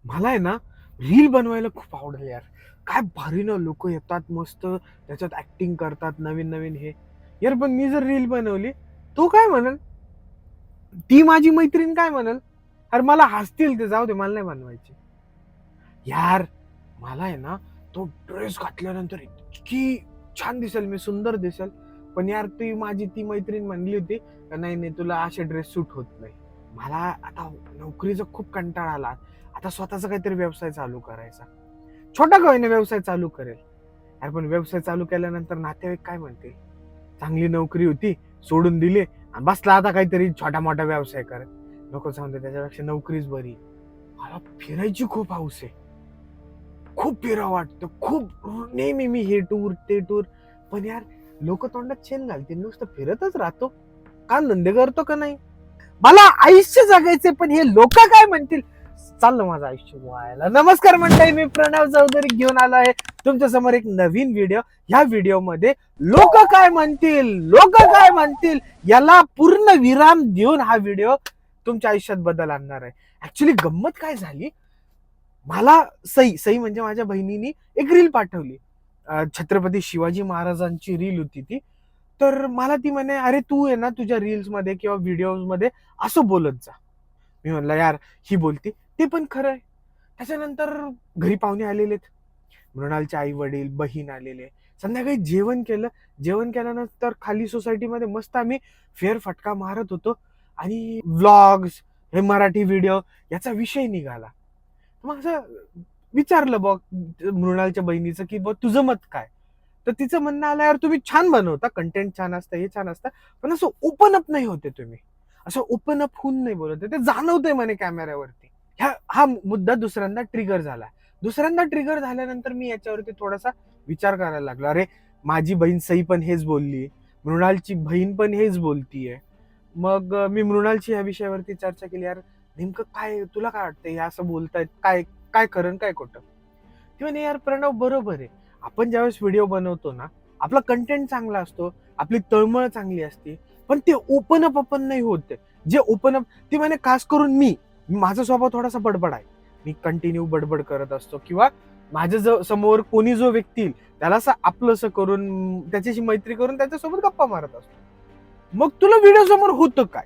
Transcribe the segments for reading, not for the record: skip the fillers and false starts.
मला आहे ना रील बनवायला खूप आवडेल यार. काय भारी ना लोक येतात मस्त त्याच्यात ऍक्टिंग करतात नवीन नवीन हे. यार पण मी जर रील बनवली तो काय म्हणल, ती माझी मैत्रीण काय म्हणल, अरे मला हसतील ते, जाऊ दे मला नाही बनवायची. यार मला आहे ना तो ड्रेस घातल्यानंतर इतकी छान दिसेल, मी सुंदर दिसेल. पण यार ती मैत्रीण म्हणली होती का नाही नाही तुला असे ड्रेस सूट होत नाही. मला आता नोकरीचा खूप कंटाळा आला. आता स्वतःचा काहीतरी व्यवसाय चालू करायचा. छोटा का होईना व्यवसाय चालू करेल. अरे पण व्यवसाय चालू केल्यानंतर नातेवाईक काय म्हणतील, चांगली नोकरी होती सोडून दिली आणि बसला आता काहीतरी छोटा मोठा व्यवसाय करत. नको सांगते, त्याच्यापेक्षा नोकरीच बरी. मला फिरायची खूप हौस आहे. खूप फिरावं वाटतं खूप. नेहमी मी हे टूर ते टूर. पण यार लोक तोंडात शेण घालतील, नुसतं फिरतच राहतो. काम धंदे करतो का नाही. मला आयुष्य जगायचे पण हे लोक काय म्हणतील, चाललं माझं आयुष्य व्हायला. नमस्कार मंडळी, मी प्रणव चौधरी घेऊन आलो आहे तुमच्या समोर एक नवीन व्हिडिओ. ह्या व्हिडिओ मध्ये लोक काय म्हणतील, लोक काय म्हणतील याला पूर्ण विराम देऊन हा व्हिडिओ तुमच्या आयुष्यात बदल आणणार आहे. ऍक्च्युली गंमत काय झाली, मला सई सई म्हणजे माझ्या बहिणीनी एक रील पाठवली. छत्रपती शिवाजी महाराजांची रील होती ती. तर मला ती म्हणे अरे तू आहे ना तुझ्या रील्स मध्ये किंवा व्हिडिओज मध्ये असं बोलत जा. मी म्हणलं यार ही बोलते ते पण खरं आहे. त्याच्यानंतर घरी पाहुणे आलेलेत, मृणालचे आई वडील बहीण आलेले. संध्याकाळी जेवण केलं. जेवण केल्यानंतर खाली सोसायटीमध्ये मस्त आम्ही फेरफटका मारत होतो आणि व्लॉग्स, हे मराठी व्हिडिओ याचा विषय निघाला. मग असं विचारलं बघ मृणालच्या बहिणीचं की बघ तुझं मत काय. तर तिचं म्हणणं आलं यार तुम्ही छान बनवता, कंटेंट छान असतं, हे छान असतं, पण असं ओपन अप नाही होते तुम्ही. असं ओपन अप होऊन नाही बोलत, ते जाणवतंय म्हणे कॅमेऱ्यावरती. हा मुद्दा दुसऱ्यांदा ट्रिगर झाला. दुसऱ्यांदा ट्रिगर झाल्यानंतर मी याच्यावरती थोडासा विचार करायला लागलो. अरे माझी बहीण सई पण हेच बोलली, मृणालची बहीण पण हेच बोलतीये. मग मी मृणालची या विषयावरती चर्चा केली. यार नेमकं काय तुला काय वाटतं, हे असं बोलतायत काय, काय खरं काय खोटं. ती म्हणे यार प्रणव बरोबर आहे. आपण ज्यावेळेस व्हिडिओ बनवतो ना, आपला कंटेंट चांगला असतो, आपली तळमळ चांगली असते, पण ते ओपन अप आपण नाही होत. जे ओपन अप, ती म्हणे खास करून माझा स्वभाव थोडासा बडबड आहे. मी कंटिन्यू बडबड करत असतो किंवा माझ्या समोर कोणी जो व्यक्ती येईल त्याला असं आपलंसं करून त्याच्याशी मैत्री करून त्याच्यासोबत गप्पा मारत असतो. मग तुला व्हिडिओ समोर होतं काय.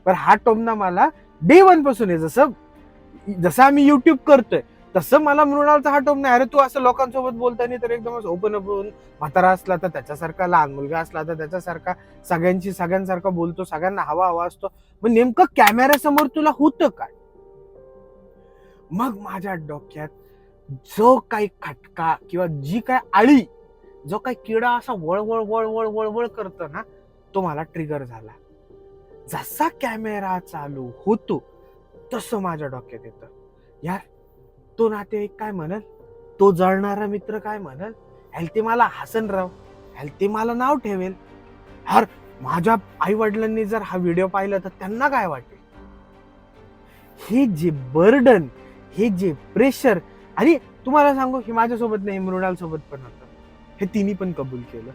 पण हा टोमना मला डे वन पासून आहे. जसं जसं आम्ही युट्यूब करतोय तसं मला मृणालचा हा टोम नाही. अरे तू असं लोकांसोबत बोलताना तर एकदम ओपन अप होऊन, म्हातारा असला तर त्याच्यासारखा, लहान मुलगा असला तर त्याच्यासारखा, सगळ्यांसारखा बोलतो, सगळ्यांना हवा हवा असतो. मग नेमकं कॅमेऱ्यासमोर तुला होतं काय. मग माझ्या डोक्यात जो काही खटका किंवा जी काय आळी, जो काही किडा असा वळवळ वळवळ वळवळ करतो ना, तो मला ट्रिगर झाला. जसा कॅमेरा चालू होतो तसं माझ्या डोक्यात येतं, यार तो नातेवाईक काय म्हणल, तो जळणारा मित्र काय म्हणल, ह्याला ते मला हसन राव, ह्याला ते मला नाव ठेवेल. यार माझ्या आई वडिलांनी जर हा व्हिडिओ पाहिला तर त्यांना काय वाटेल. हे जे बर्डन, हे जे प्रेशर. आणि तुम्हाला सांगू हे माझ्यासोबत नाही, मृणाल सोबत पण होतं. हे तिन्ही पण कबूल केलं.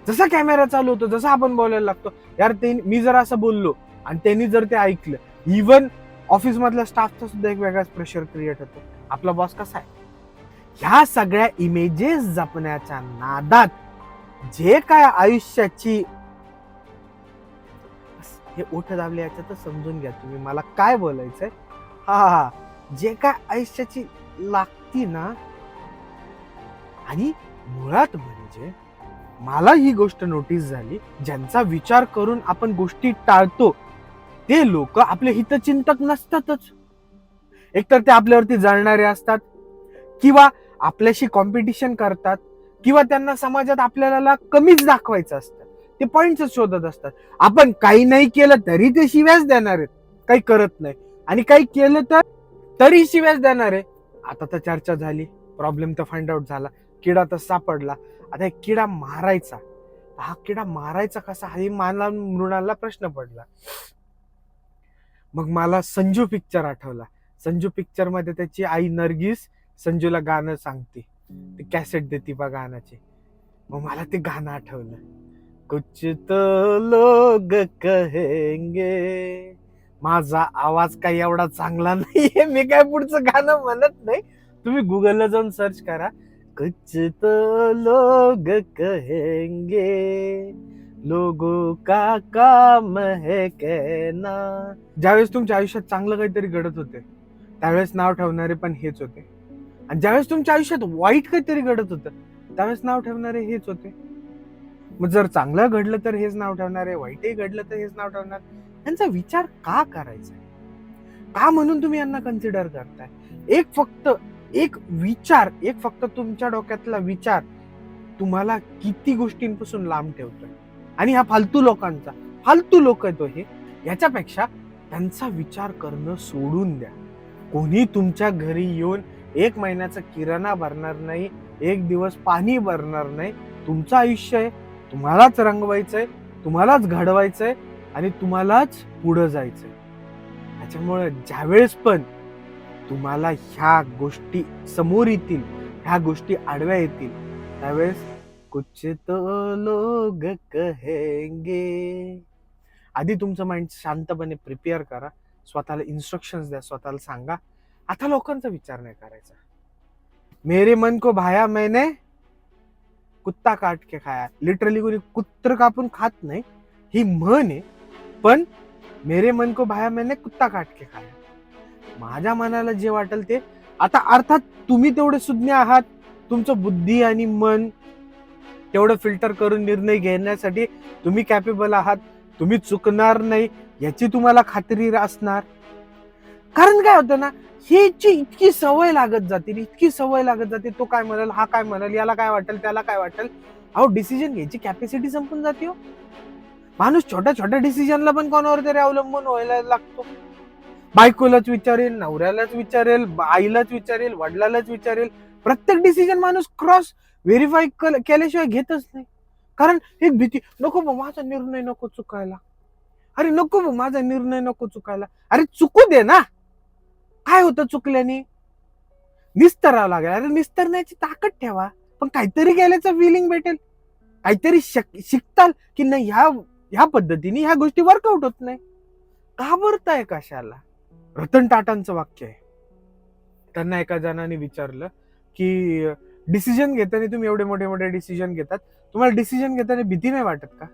जसा कॅमेरा चालू होतो जसं आपण बोलायला लागतो, यार ते मी जर असं बोललो आणि त्यांनी जर ते ऐकलं, इव्हन ऑफिस मधल्या स्टाफचा सुद्धा एक वेगळाच प्रेशर क्रिएट होतो. आपला बॉस कसा आहे. ह्या सगळ्या इमेजेस जपण्याच्या नादात जे काय आयुष्याची, हे ओठ दाबले याच्यातच समजून घ्या तुम्ही मला काय बोलायचंय. हा जे काय आयुष्याची लागती ना, आणि मुळात म्हणजे मला ही गोष्ट नोटीस झाली, ज्यांचा विचार करून आपण गोष्टी टाळतो ते लोक आपले हितचिंतक नसतातच. एकतर ते आपल्यावरती जळणारे असतात, किंवा आपल्याशी कॉम्पिटिशन करतात, किंवा त्यांना समाजात आपल्याला कमीच दाखवायचं असतं. ते पॉइंट्स शोधत असतात. आपण काही नाही केलं तरी ते शिव्याच देणार आहेत, काही करत नाही. आणि काही केलं तर तरी शिव्याच देणार आहे. आता तर चर्चा झाली, प्रॉब्लेम तर फाइंड आउट झाला, किडा तर सापडला. आता एक किडा मारायचा, हा किडा मारायचा कसा हा मला मृणाला प्रश्न पडला. मग मला संजू पिक्चर आठवला. संजू पिक्चर मध्ये त्याची आई नर्गिस संजूला गाणं सांगते, ते कॅसेट देते बा गाण्याचे. मग मला ते गाणं आठवलं, कुछ तो लोग कहेंगे, माझा आवाज काही एवढा चांगला नाहीये, मी काय पुढचं गाणं म्हणत नाही. तुम्ही गुगलला जाऊन सर्च करा, कुछ तो लोग कहेंगे, लोगों का काम है कहना. ज्यावेळेस तुमच्या आयुष्यात चांगलं काहीतरी घडत होते त्यावेळेस नाव ठेवणारे पण हेच होते, आणि ज्यावेळेस तुमच्या आयुष्यात वाईट काहीतरी घडत होतं त्यावेळेस नाव ठेवणारे हेच होते. मग जर चांगलं घडलं तर हेच नाव ठेवणार आहे, वाईटही घडलं तर हेच नाव ठेवणार. यांचा विचार का करायचा, का म्हणून तुम्ही यांना कन्सिडर करताय? एक विचार, एक फक्त तुमच्या डोक्यातला विचार तुम्हाला किती गोष्टींपासून लांब ठेवतोय. आणि हा फालतू लोक आहे तो हे. याच्यापेक्षा त्यांचा विचार करणं सोडून द्या. कोणी तुमच्या घरी येऊन 1 महिन्याचा किराणा भरणार नाही, 1 दिवस पाणी भरणार नाही. तुमचं आयुष्य आहे, तुम्हालाच रंगवायचंय, तुम्हालाच घडवायचंय आणि तुम्हालाच पुढं जायचंय. त्याच्यामुळे ज्यावेळेस पण तुम्हाला ह्या गोष्टी समोर येतील, ह्या गोष्टी आडव्या येतील, त्यावेळेस कुछ तो लोग कहेंगे, आधी तुमचं माइंड शांतपणे प्रिपेअर करा, स्वतःला इन्स्ट्रक्शन्स द्या, स्वतःला सांगा आता लोकांचा विचार नाही करायचा. मेरे मन को भाया मैंने कुत्ता काट के खाया. लिटरली कोणी कुत्र कापून खात नाही ही म्हण आहे, पण मेरे मन को भाया मैंने कुत्ता काट के खाया. माझ्या मनाला जे वाटेल ते. आता अर्थात तुम्ही तेवढे सुज्ञ आहात, तुमचं बुद्धी आणि मन तेवढं फिल्टर करून निर्णय घेण्यासाठी तुम्ही कॅपेबल आहात. तुम्ही चुकणार नाही याची तुम्हाला खात्री असणार. कारण काय होतं ना, ह्याची इतकी सवय लागत जाते, तो काय म्हणाल, हा काय म्हणाल, याला काय वाटेल, त्याला काय वाटेल. अहो, डिसिजन घ्यायची कॅपॅसिटी संपून जाते हो. माणूस छोट्या छोट्या डिसिजनला पण कोणावर तरी अवलंबून व्हायला लागतो. बायकोलाच विचारेल, नवऱ्यालाच विचारेल, आईलाच विचारेल, वडिलालाच विचारेल. प्रत्येक डिसिजन माणूस क्रॉस व्हेरीफाय केल्याशिवाय घेतच नाही. कारण एक भीती, नको बा माझा निर्णय नको चुकायला, अरे नको बा माझा निर्णय नको चुकायला. अरे चुकू दे ना, काय होतं चुकल्याने? निस्तरावं लागेल. अरे निस्तरण्याची ताकद ठेवा, पण काहीतरी गेल्याचं फिलिंग भेटेल, काहीतरी शिकताल की नाही ह्या पद्धतीने ह्या गोष्टी वर्कआउट होत नाही. घाबरताय कशाला? रतन टाटांचं वाक्य आहे. त्यांना एका जणाने विचारलं की डिसिजन घेताना तुम्ही एवढे मोठे मोठे डिसिजन घेतात, तुम्हाला डिसिजन घेताना भीती नाही वाटत का?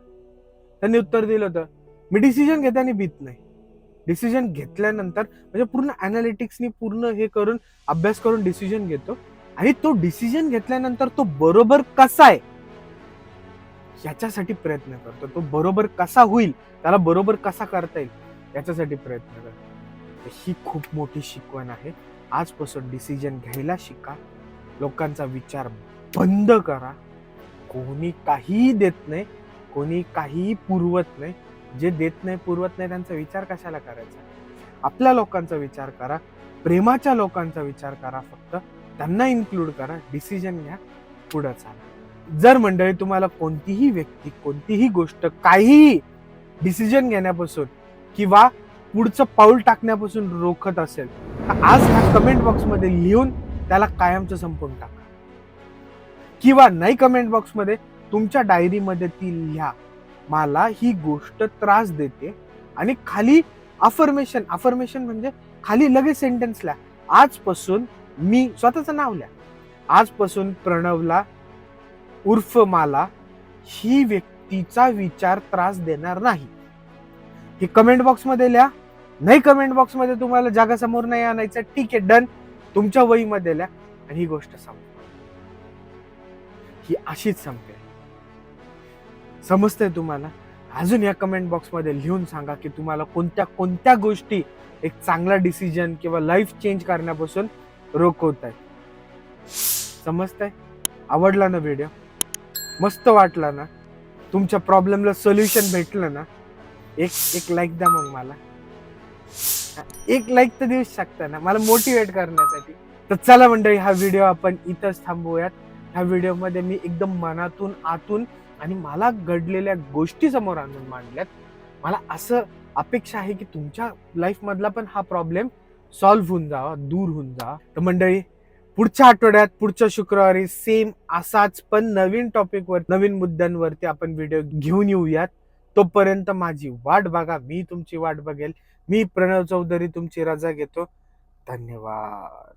त्यांनी उत्तर दिलं होतं, मी डिसिजन घेताना भीत नाही. डिसिजन घेतल्यानंतर म्हणजे पूर्ण अनालिटिक्सनी पूर्ण हे करून अभ्यास करून डिसिजन घेतो, आणि तो डिसिजन घेतल्यानंतर तो बरोबर कसा आहे याच्यासाठी प्रयत्न करतो. तो बरोबर कसा होईल, त्याला बरोबर कसा करता येईल याच्यासाठी प्रयत्न करतो. ही खूप मोठी शिकवण आहे. आजपासून डिसिजन घ्यायला शिका, लोकांचा विचार बंद करा. कोणी काहीही देत नाही, कोणी काहीही पुरवत नाही. जे देत नाही पुरवत नाही त्यांचा विचार कशाला करायचा? आपल्या लोकांचा विचार करा, प्रेमाच्या लोकांचा विचार करा, फक्त त्यांना इन्क्लूड करा, डिसिजन घ्या, पुढे चाला. जर मंडळी तुम्हाला कोणतीही व्यक्ती, कोणतीही गोष्ट, काहीही डिसिजन घेण्यापासून किंवा पुढचं पाऊल टाकण्यापासून रोखत असेल तर आज ह्या कमेंट बॉक्समध्ये लिहून त्याला कायमचं संपवून टाका. किंवा नाही कमेंट बॉक्समध्ये तुमच्या डायरीमध्ये ती लिहा, मला ही गोष्ट त्रास देते, आणि खाली अफर्मेशन म्हणजे खाली लगेच सेंटेन्स लिहा, आजपासून मी स्वतःचं नाव लिहा, आजपासून प्रणवला उर्फ मला ही व्यक्तीचा विचार त्रास देणार नाही. हे कमेंट बॉक्समध्ये लिहा. नाही कमेंट बॉक्समध्ये तुम्हाला जगासमोर नाही आणायचं, ठीक आहे, डन. तुमच्या वहीमध्ये लिहा आणि ही गोष्ट संपवा. ही अशीच संपेल. समजतंय तुम्हाला? अजून या कमेंट बॉक्समध्ये लिहून सांगा की तुम्हाला कोणत्या कोणत्या गोष्टी एक चांगला डिसिजन किंवा लाईफ चेंज करण्यापासून रोखवत आहेत. समजतंय? आवडला ना व्हिडिओ? मस्त वाटला ना? तुमच्या प्रॉब्लेमला सोल्युशन भेटलं ना? एक लाईक द्या मग मला. एक लाईक तर देऊ शकता ना मला मोटिवेट करण्यासाठी. तर चला मंडळी, हा व्हिडिओ आपण इथंच थांबवूयात. ह्या व्हिडिओमध्ये मी एकदम मनातून, आतून आणि मला घडलेल्या गोष्टी समोर आणून मांडल्यात. मला असं अपेक्षा आहे की तुमच्या लाईफ मधला पण हा प्रॉब्लेम सॉल्व्ह होऊन जावा, दूर होऊन जावा. तर मंडळी, पुढच्या आठवड्यात, पुढच्या शुक्रवारी सेम असाच पण नवीन टॉपिकवर, नवीन मुद्द्यांवरती आपण व्हिडिओ घेऊन येऊयात. तोपर्यंत माझी वाट बघा, मी तुमची वाट बघेल. मी प्रणव चौधरी तुमची रजा घेतो. धन्यवाद.